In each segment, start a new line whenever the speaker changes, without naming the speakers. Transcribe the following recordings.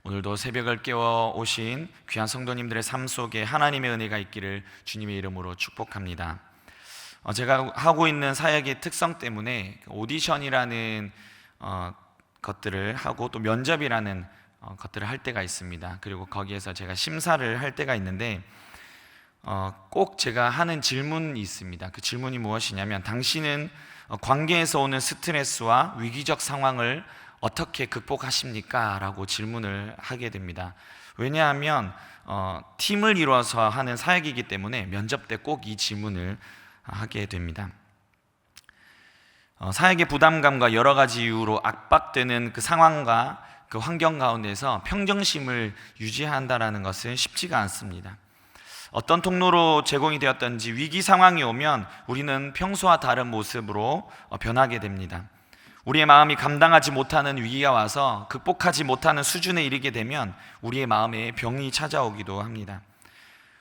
오늘도 새벽을 깨워 오신 귀한 성도님들의 삶 속에 하나님의 은혜가 있기를 주님의 이름으로 축복합니다. 제가 하고 있는 사역의 특성 때문에 오디션이라는 것들을 하고 또 면접이라는 것들을 할 때가 있습니다. 그리고 거기에서 제가 심사를 할 때가 있는데 꼭 제가 하는 질문이 있습니다. 그 질문이 무엇이냐면, 당신은 관계에서 오는 스트레스와 위기적 상황을 어떻게 극복하십니까? 라고 질문을 하게 됩니다. 왜냐하면 팀을 이루어서 하는 사역이기 때문에 면접 때 꼭 이 질문을 하게 됩니다. 사역의 부담감과 여러 가지 이유로 압박되는 그 상황과 그 환경 가운데서 평정심을 유지한다는 것은 쉽지가 않습니다. 어떤 통로로 제공이 되었든지 위기 상황이 오면 우리는 평소와 다른 모습으로 변하게 됩니다. 우리의 마음이 감당하지 못하는 위기가 와서 극복하지 못하는 수준에 이르게 되면 우리의 마음에 병이 찾아오기도 합니다.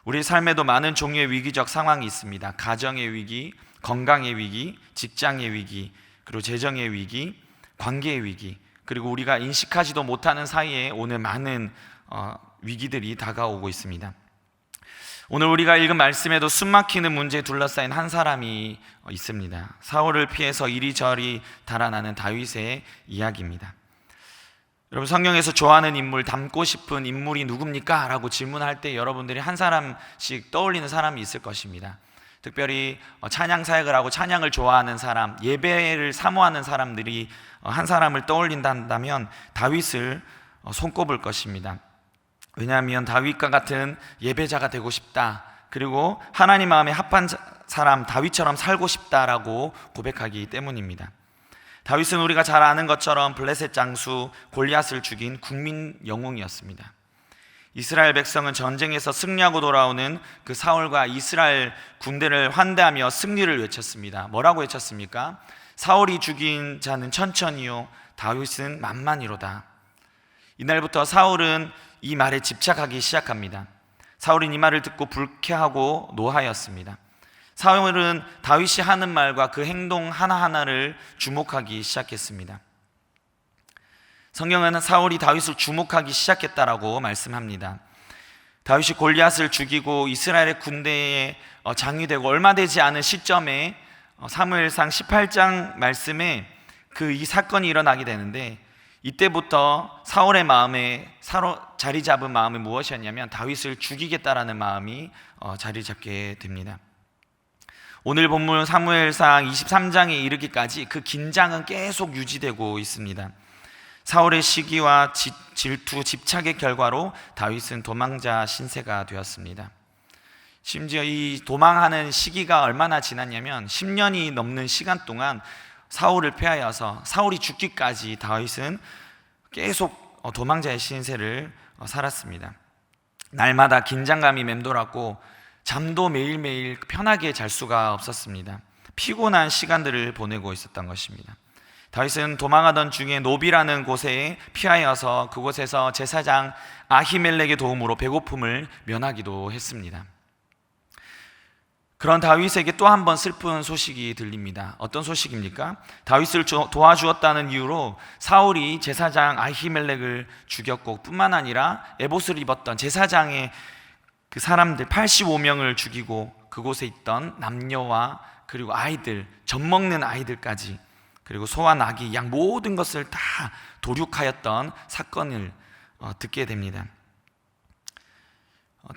우리 삶에도 많은 종류의 위기적 상황이 있습니다. 가정의 위기, 건강의 위기, 직장의 위기, 그리고 재정의 위기, 관계의 위기, 그리고 우리가 인식하지도 못하는 사이에 오늘 많은 위기들이 다가오고 있습니다. 오늘 우리가 읽은 말씀에도 숨막히는 문제에 둘러싸인 한 사람이 있습니다. 사울을 피해서 이리저리 달아나는 다윗의 이야기입니다. 여러분, 성경에서 좋아하는 인물, 닮고 싶은 인물이 누굽니까? 라고 질문할 때 여러분들이 한 사람씩 떠올리는 사람이 있을 것입니다. 특별히 찬양 사역을 하고 찬양을 좋아하는 사람, 예배를 사모하는 사람들이 한 사람을 떠올린다면 다윗을 손꼽을 것입니다. 왜냐하면 다윗과 같은 예배자가 되고 싶다, 그리고 하나님 마음에 합한 사람 다윗처럼 살고 싶다라고 고백하기 때문입니다. 다윗은 우리가 잘 아는 것처럼 블레셋 장수 골리앗을 죽인 국민 영웅이었습니다. 이스라엘 백성은 전쟁에서 승리하고 돌아오는 그 사울과 이스라엘 군대를 환대하며 승리를 외쳤습니다. 뭐라고 외쳤습니까? 사울이 죽인 자는 천천히요, 다윗은 만만히로다. 이날부터 사울은 이 말에 집착하기 시작합니다. 사울은 이 말을 듣고 불쾌하고 노하였습니다. 사울은 다윗이 하는 말과 그 행동 하나하나를 주목하기 시작했습니다. 성경은 사울이 다윗을 주목하기 시작했다라고 말씀합니다. 다윗이 골리앗을 죽이고 이스라엘의 군대에 장이 되고 얼마 되지 않은 시점에 사무엘상 18장 말씀에 이 사건이 일어나게 되는데, 이때부터 사울의 마음에 자리 잡은 마음이 무엇이었냐면 다윗을 죽이겠다라는 마음이 자리 잡게 됩니다. 오늘 본문 사무엘상 23장에 이르기까지 그 긴장은 계속 유지되고 있습니다. 사울의 시기와 질투, 집착의 결과로 다윗은 도망자 신세가 되었습니다. 심지어 이 도망하는 시기가 얼마나 지났냐면 10년이 넘는 시간 동안 사울을 피하여서 사울이 죽기까지 다윗은 계속 도망자의 신세를 살았습니다. 날마다 긴장감이 맴돌았고 잠도 매일매일 편하게 잘 수가 없었습니다. 피곤한 시간들을 보내고 있었던 것입니다. 다윗은 도망하던 중에 노비라는 곳에 피하여서 그곳에서 제사장 아히멜렉의 도움으로 배고픔을 면하기도 했습니다. 그런 다윗에게 또 한 번 슬픈 소식이 들립니다. 어떤 소식입니까? 다윗을 도와주었다는 이유로 사울이 제사장 아히멜렉을 죽였고, 뿐만 아니라 에봇을 입었던 제사장의 그 사람들 85명을 죽이고 그곳에 있던 남녀와 그리고 아이들, 젖먹는 아이들까지, 그리고 소와 나귀, 양 모든 것을 다 도륙하였던 사건을 듣게 됩니다.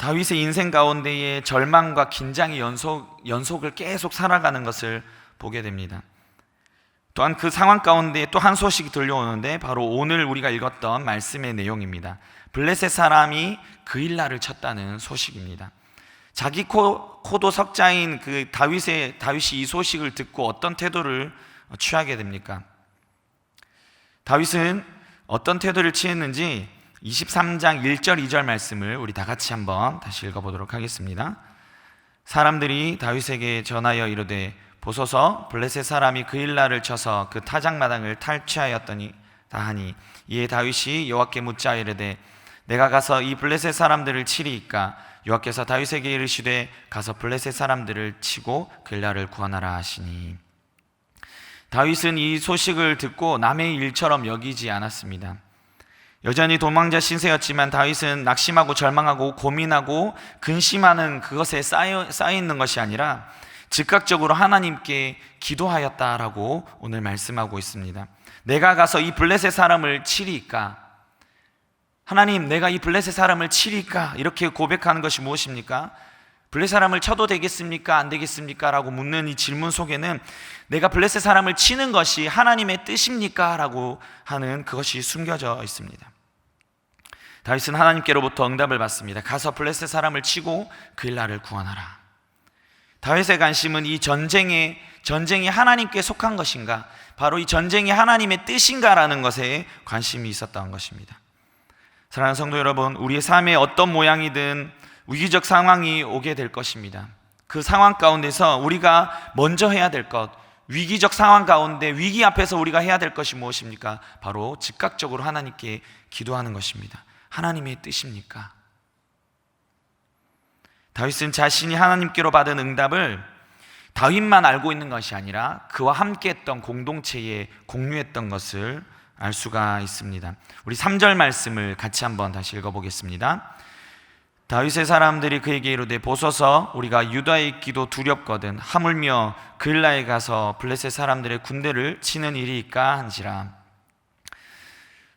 다윗의 인생 가운데에 절망과 긴장의 연속을 계속 살아가는 것을 보게 됩니다. 또한 그 상황 가운데 또 한 소식이 들려오는데 바로 오늘 우리가 읽었던 말씀의 내용입니다. 블레셋 사람이 그일라를 쳤다는 소식입니다. 자기 코도 석자인 그 다윗이 이 소식을 듣고 어떤 태도를 취하게 됩니까? 다윗은 어떤 태도를 취했는지 23장 1절 2절 말씀을 우리 다 같이 한번 다시 읽어보도록 하겠습니다. 사람들이 다윗에게 전하여 이르되, 보소서 블레셋 사람이 그일라를 쳐서 그 타작마당을 탈취하였더니 다하니, 이에 다윗이 여호와께 묻자 이르되, 내가 가서 이 블레셋 사람들을 치리이까? 여호와께서 다윗에게 이르시되, 가서 블레셋 사람들을 치고 그일라를 구원하라 하시니. 다윗은 이 소식을 듣고 남의 일처럼 여기지 않았습니다. 여전히 도망자 신세였지만 다윗은 낙심하고 절망하고 고민하고 근심하는 그것에 쌓여 있는 것이 아니라 즉각적으로 하나님께 기도하였다라고 오늘 말씀하고 있습니다. 내가 가서 이 블레셋 사람을 치리까? 하나님, 내가 이 블레셋 사람을 치리까? 이렇게 고백하는 것이 무엇입니까? 블레셋 사람을 쳐도 되겠습니까? 안 되겠습니까? 라고 묻는 이 질문 속에는 내가 블레셋 사람을 치는 것이 하나님의 뜻입니까? 라고 하는 그것이 숨겨져 있습니다. 다윗은 하나님께로부터 응답을 받습니다. 가서 블레셋 사람을 치고 그일 나를 구원하라. 다윗의 관심은 이 전쟁이 하나님께 속한 것인가, 바로 이 전쟁이 하나님의 뜻인가라는 것에 관심이 있었던 것입니다. 사랑하는 성도 여러분, 우리의 삶에 어떤 모양이든 위기적 상황이 오게 될 것입니다. 그 상황 가운데서 우리가 먼저 해야 될 것, 위기적 상황 가운데 위기 앞에서 우리가 해야 될 것이 무엇입니까? 바로 즉각적으로 하나님께 기도하는 것입니다. 하나님의 뜻입니까? 다윗은 자신이 하나님께로 받은 응답을 다윗만 알고 있는 것이 아니라 그와 함께했던 공동체에 공유했던 것을 알 수가 있습니다. 우리 3절 말씀을 같이 한번 다시 읽어보겠습니다. 다윗의 사람들이 그에게 이르되 보소서 우리가 유다에 있기도 두렵거든 하물며 그일라에 가서 블레셋 사람들의 군대를 치는 일이니까 한지라.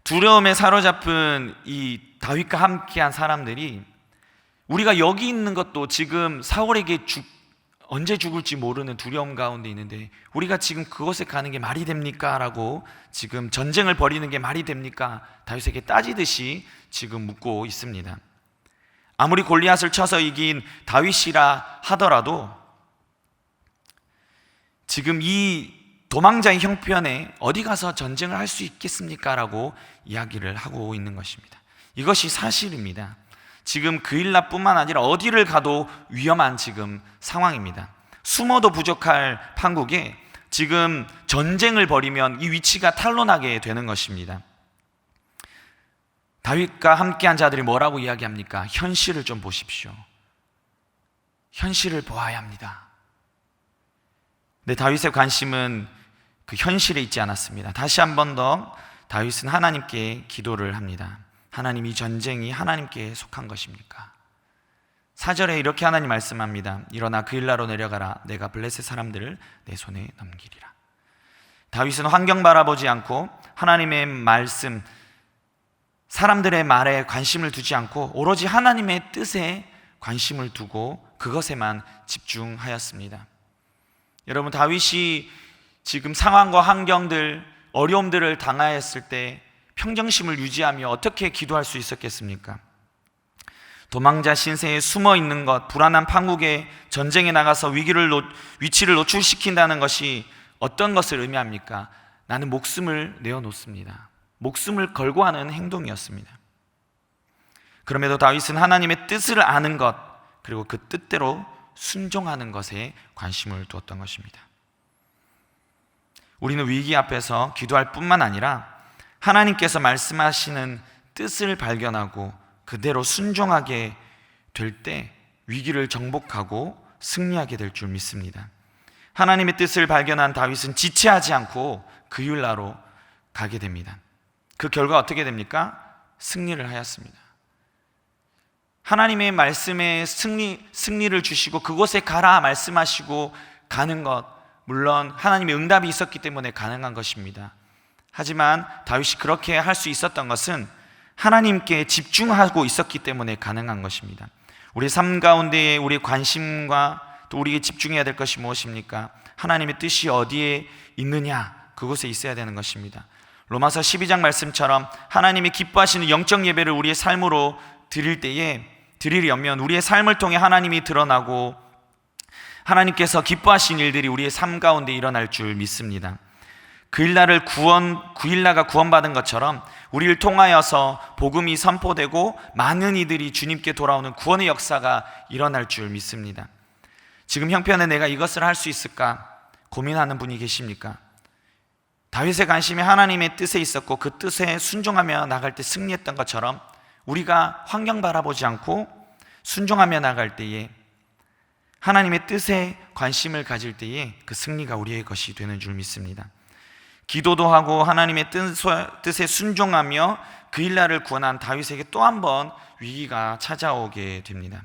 두려움에 사로잡힌 이 다윗과 함께한 사람들이 우리가 여기 있는 것도 지금 사울에게 언제 죽을지 모르는 두려움 가운데 있는데 우리가 지금 그곳에 가는 게 말이 됩니까? 라고 지금 전쟁을 벌이는 게 말이 됩니까? 다윗에게 따지듯이 지금 묻고 있습니다. 아무리 골리앗을 쳐서 이긴 다윗이라 하더라도 지금 이 도망자의 형편에 어디 가서 전쟁을 할 수 있겠습니까? 라고 이야기를 하고 있는 것입니다. 이것이 사실입니다. 지금 그일라뿐만 아니라 어디를 가도 위험한 지금 상황입니다. 숨어도 부족할 판국에 지금 전쟁을 벌이면 이 위치가 탄로나게 되는 것입니다. 다윗과 함께한 자들이 뭐라고 이야기합니까? 현실을 좀 보십시오. 현실을 보아야 합니다. 근데 다윗의 관심은 그 현실에 있지 않았습니다. 다시 한 번 더 다윗은 하나님께 기도를 합니다. 하나님, 이 전쟁이 하나님께 속한 것입니까? 4절에 이렇게 하나님 말씀합니다. 일어나 그일라로 내려가라. 내가 블레셋 사람들을 내 손에 넘기리라. 다윗은 환경 바라보지 않고 하나님의 말씀, 사람들의 말에 관심을 두지 않고 오로지 하나님의 뜻에 관심을 두고 그것에만 집중하였습니다. 여러분, 다윗이 지금 상황과 환경들, 어려움들을 당하였을 때 평정심을 유지하며 어떻게 기도할 수 있었겠습니까? 도망자 신세에 숨어 있는 것, 불안한 판국에 전쟁에 나가서 위치를 노출시킨다는 것이 어떤 것을 의미합니까? 나는 목숨을 내어놓습니다. 목숨을 걸고 하는 행동이었습니다. 그럼에도 다윗은 하나님의 뜻을 아는 것, 그리고 그 뜻대로 순종하는 것에 관심을 두었던 것입니다. 우리는 위기 앞에서 기도할 뿐만 아니라 하나님께서 말씀하시는 뜻을 발견하고 그대로 순종하게 될 때 위기를 정복하고 승리하게 될 줄 믿습니다. 하나님의 뜻을 발견한 다윗은 지체하지 않고 그일라로 가게 됩니다. 그 결과 어떻게 됩니까? 승리를 하였습니다. 하나님의 말씀에 승리를 주시고 그곳에 가라 말씀하시고 가는 것, 물론 하나님의 응답이 있었기 때문에 가능한 것입니다. 하지만 다윗이 그렇게 할 수 있었던 것은 하나님께 집중하고 있었기 때문에 가능한 것입니다. 우리 삶 가운데에 우리의 관심과 또 우리에게 집중해야 될 것이 무엇입니까? 하나님의 뜻이 어디에 있느냐, 그곳에 있어야 되는 것입니다. 로마서 12장 말씀처럼 하나님이 기뻐하시는 영적 예배를 우리의 삶으로 드리려면 우리의 삶을 통해 하나님이 드러나고 하나님께서 기뻐하신 일들이 우리의 삶 가운데 일어날 줄 믿습니다. 그일라가 구원받은 것처럼 우리를 통하여서 복음이 선포되고 많은 이들이 주님께 돌아오는 구원의 역사가 일어날 줄 믿습니다. 지금 형편에 내가 이것을 할 수 있을까 고민하는 분이 계십니까? 다윗의 관심이 하나님의 뜻에 있었고 그 뜻에 순종하며 나갈 때 승리했던 것처럼 우리가 환경 바라보지 않고 순종하며 나갈 때에 하나님의 뜻에 관심을 가질 때에 그 승리가 우리의 것이 되는 줄 믿습니다. 기도도 하고 하나님의 뜻에 순종하며 그일라를 구원한 다윗에게 또 한 번 위기가 찾아오게 됩니다.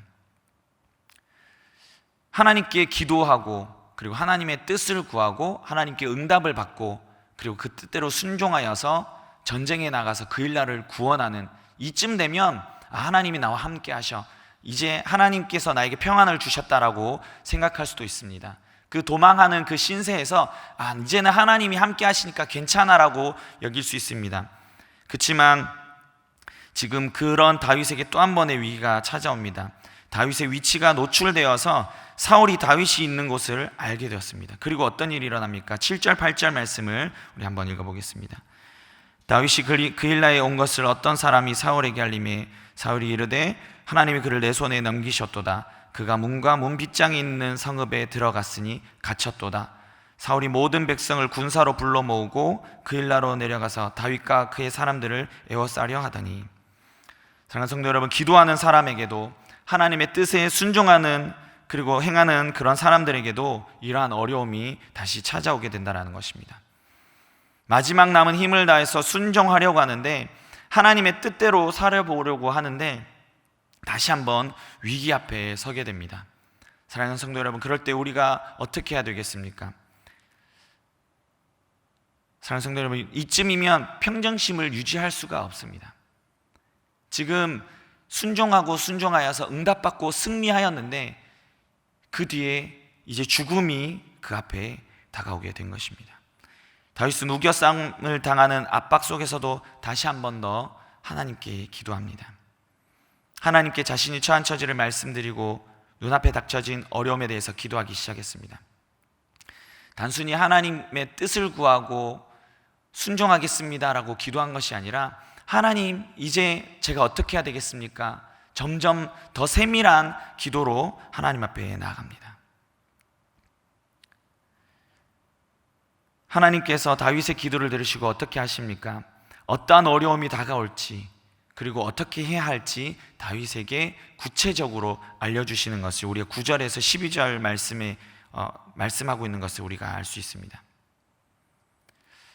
하나님께 기도하고 그리고 하나님의 뜻을 구하고 하나님께 응답을 받고 그리고 그 뜻대로 순종하여서 전쟁에 나가서 그일라를 구원하는 이쯤 되면 하나님이 나와 함께 하셔, 이제 하나님께서 나에게 평안을 주셨다라고 생각할 수도 있습니다. 그 도망하는 그 신세에서 이제는 하나님이 함께 하시니까 괜찮아라고 여길 수 있습니다. 그렇지만 지금 그런 다윗에게 또 한 번의 위기가 찾아옵니다. 다윗의 위치가 노출되어서 사울이 다윗이 있는 곳을 알게 되었습니다. 그리고 어떤 일이 일어납니까? 7절 8절 말씀을 우리 한번 읽어보겠습니다. 다윗이 그일라에 온 것을 어떤 사람이 사울에게 알림해 사울이 이르되 하나님이 그를 내 손에 넘기셨도다. 그가 문과 문 빗장에 있는 성읍에 들어갔으니 갇혔도다. 사울이 모든 백성을 군사로 불러 모으고 그일라로 내려가서 다윗과 그의 사람들을 에워싸려 하더니. 사랑하는 성도 여러분, 기도하는 사람에게도 하나님의 뜻에 순종하는 그리고 행하는 그런 사람들에게도 이러한 어려움이 다시 찾아오게 된다는 것입니다. 마지막 남은 힘을 다해서 순종하려고 하는데 하나님의 뜻대로 살아보려고 하는데 다시 한번 위기 앞에 서게 됩니다. 사랑하는 성도 여러분, 그럴 때 우리가 어떻게 해야 되겠습니까? 사랑하는 성도 여러분, 이쯤이면 평정심을 유지할 수가 없습니다. 지금 순종하고 순종하여서 응답받고 승리하였는데 그 뒤에 이제 죽음이 그 앞에 다가오게 된 것입니다. 다윗은 우겨싸움을 당하는 압박 속에서도 다시 한 번 더 하나님께 기도합니다. 하나님께 자신이 처한 처지를 말씀드리고 눈앞에 닥쳐진 어려움에 대해서 기도하기 시작했습니다. 단순히 하나님의 뜻을 구하고 순종하겠습니다라고 기도한 것이 아니라 하나님, 이제 제가 어떻게 해야 되겠습니까? 점점 더 세밀한 기도로 하나님 앞에 나아갑니다. 하나님께서 다윗의 기도를 들으시고 어떻게 하십니까? 어떠한 어려움이 다가올지 그리고 어떻게 해야 할지 다윗에게 구체적으로 알려주시는 것을 우리가 9절에서 12절 말씀에 말씀하고 있는 것을 우리가 알 수 있습니다.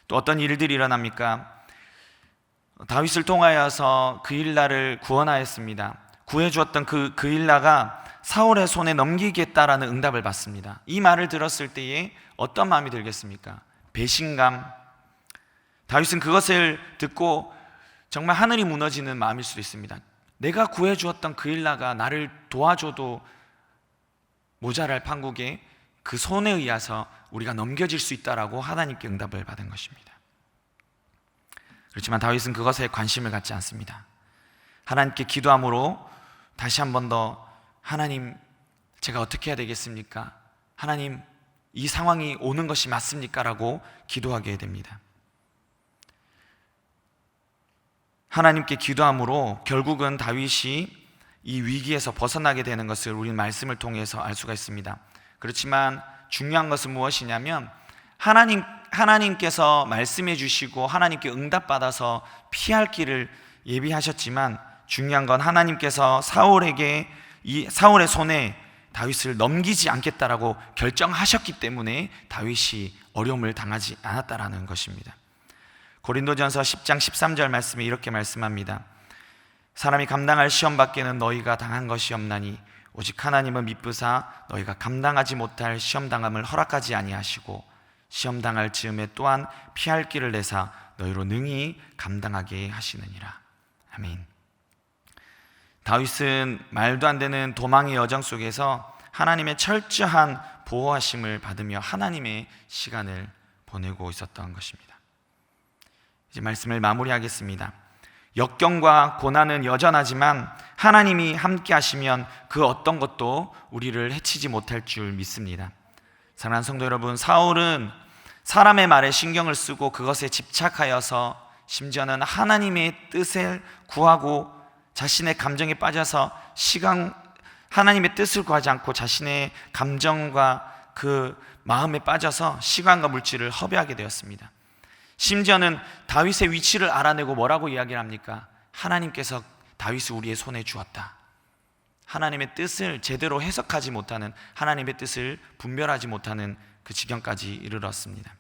또 어떤 일들이 일어납니까? 다윗을 통하여서 그일라를 구원하였습니다. 구해주었던 그일라가 사울의 손에 넘기겠다라는 응답을 받습니다. 이 말을 들었을 때에 어떤 마음이 들겠습니까? 배신감. 다윗은 그것을 듣고 정말 하늘이 무너지는 마음일 수도 있습니다. 내가 구해주었던 그일라가 나를 도와줘도 모자랄 판국에 그 손에 의해서 우리가 넘겨질 수 있다라고 하나님께 응답을 받은 것입니다. 그렇지만 다윗은 그것에 관심을 갖지 않습니다. 하나님께 기도함으로 다시 한 번 더 하나님, 제가 어떻게 해야 되겠습니까? 하나님, 이 상황이 오는 것이 맞습니까? 라고 기도하게 됩니다. 하나님께 기도함으로 결국은 다윗이 이 위기에서 벗어나게 되는 것을 우리는 말씀을 통해서 알 수가 있습니다. 그렇지만 중요한 것은 무엇이냐면 하나님께서 말씀해 주시고 하나님께 응답받아서 피할 길을 예비하셨지만 중요한 건 하나님께서 사울의 손에 다윗을 넘기지 않겠다라고 결정하셨기 때문에 다윗이 어려움을 당하지 않았다라는 것입니다. 고린도전서 10장 13절 말씀에 이렇게 말씀합니다. 사람이 감당할 시험 밖에는 너희가 당한 것이 없나니 오직 하나님은 미쁘사 너희가 감당하지 못할 시험 당함을 허락하지 아니하시고 시험 당할 즈음에 또한 피할 길을 내사 너희로 능히 감당하게 하시느니라. 아멘. 다윗은 말도 안 되는 도망의 여정 속에서 하나님의 철저한 보호하심을 받으며 하나님의 시간을 보내고 있었던 것입니다. 이제 말씀을 마무리하겠습니다. 역경과 고난은 여전하지만 하나님이 함께 하시면 그 어떤 것도 우리를 해치지 못할 줄 믿습니다. 사랑하는 성도 여러분, 사울은 사람의 말에 신경을 쓰고 그것에 집착하여서 심지어는 하나님의 뜻을 구하고 자신의 감정에 빠져서 하나님의 뜻을 구하지 않고 자신의 감정과 그 마음에 빠져서 시간과 물질을 허비하게 되었습니다. 심지어는 다윗의 위치를 알아내고 뭐라고 이야기를 합니까? 하나님께서 다윗을 우리의 손에 주었다. 하나님의 뜻을 제대로 해석하지 못하는, 하나님의 뜻을 분별하지 못하는 그 지경까지 이르렀습니다.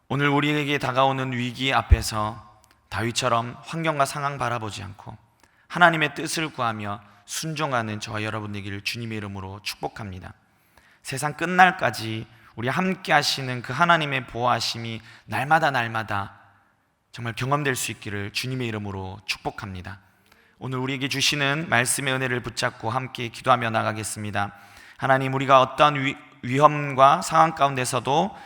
오늘 우리에게 다가오는 위기 앞에서 다윗처럼 환경과 상황 바라보지 않고 하나님의 뜻을 구하며 순종하는 저와 여러분 되기를 주님의 이름으로 축복합니다. 세상 끝날까지 우리 함께 하시는 그 하나님의 보호하심이 날마다 정말 경험될 수 있기를 주님의 이름으로 축복합니다. 오늘 우리에게 주시는 말씀의 은혜를 붙잡고 함께 기도하며 나가겠습니다. 하나님, 우리가 어떠한 위험과 상황 가운데서도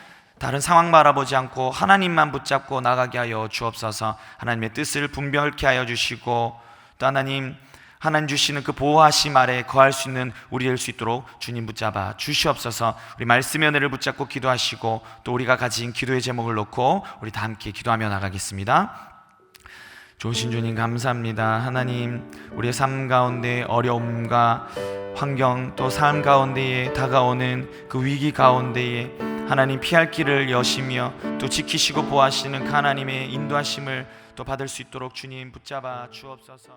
다른 상황 바라보지 않고 하나님만 붙잡고 나가게 하여 주옵소서. 하나님의 뜻을 분별케 하여 주시고 또 하나님 주시는 그 보호하심 아래 거할 수 있는 우리 될 수 있도록 주님 붙잡아 주시옵소서. 우리 말씀의 은혜를 붙잡고 기도하시고 또 우리가 가진 기도의 제목을 놓고 우리 다 함께 기도하며 나가겠습니다. 좋으신 주님 감사합니다. 하나님, 우리의 삶 가운데 어려움과 환경 또 삶 가운데에 다가오는 그 위기 가운데에 하나님 피할 길을 여시며 또 지키시고 보호하시는 그 하나님의 인도하심을 또 받을 수 있도록 주님 붙잡아 주옵소서.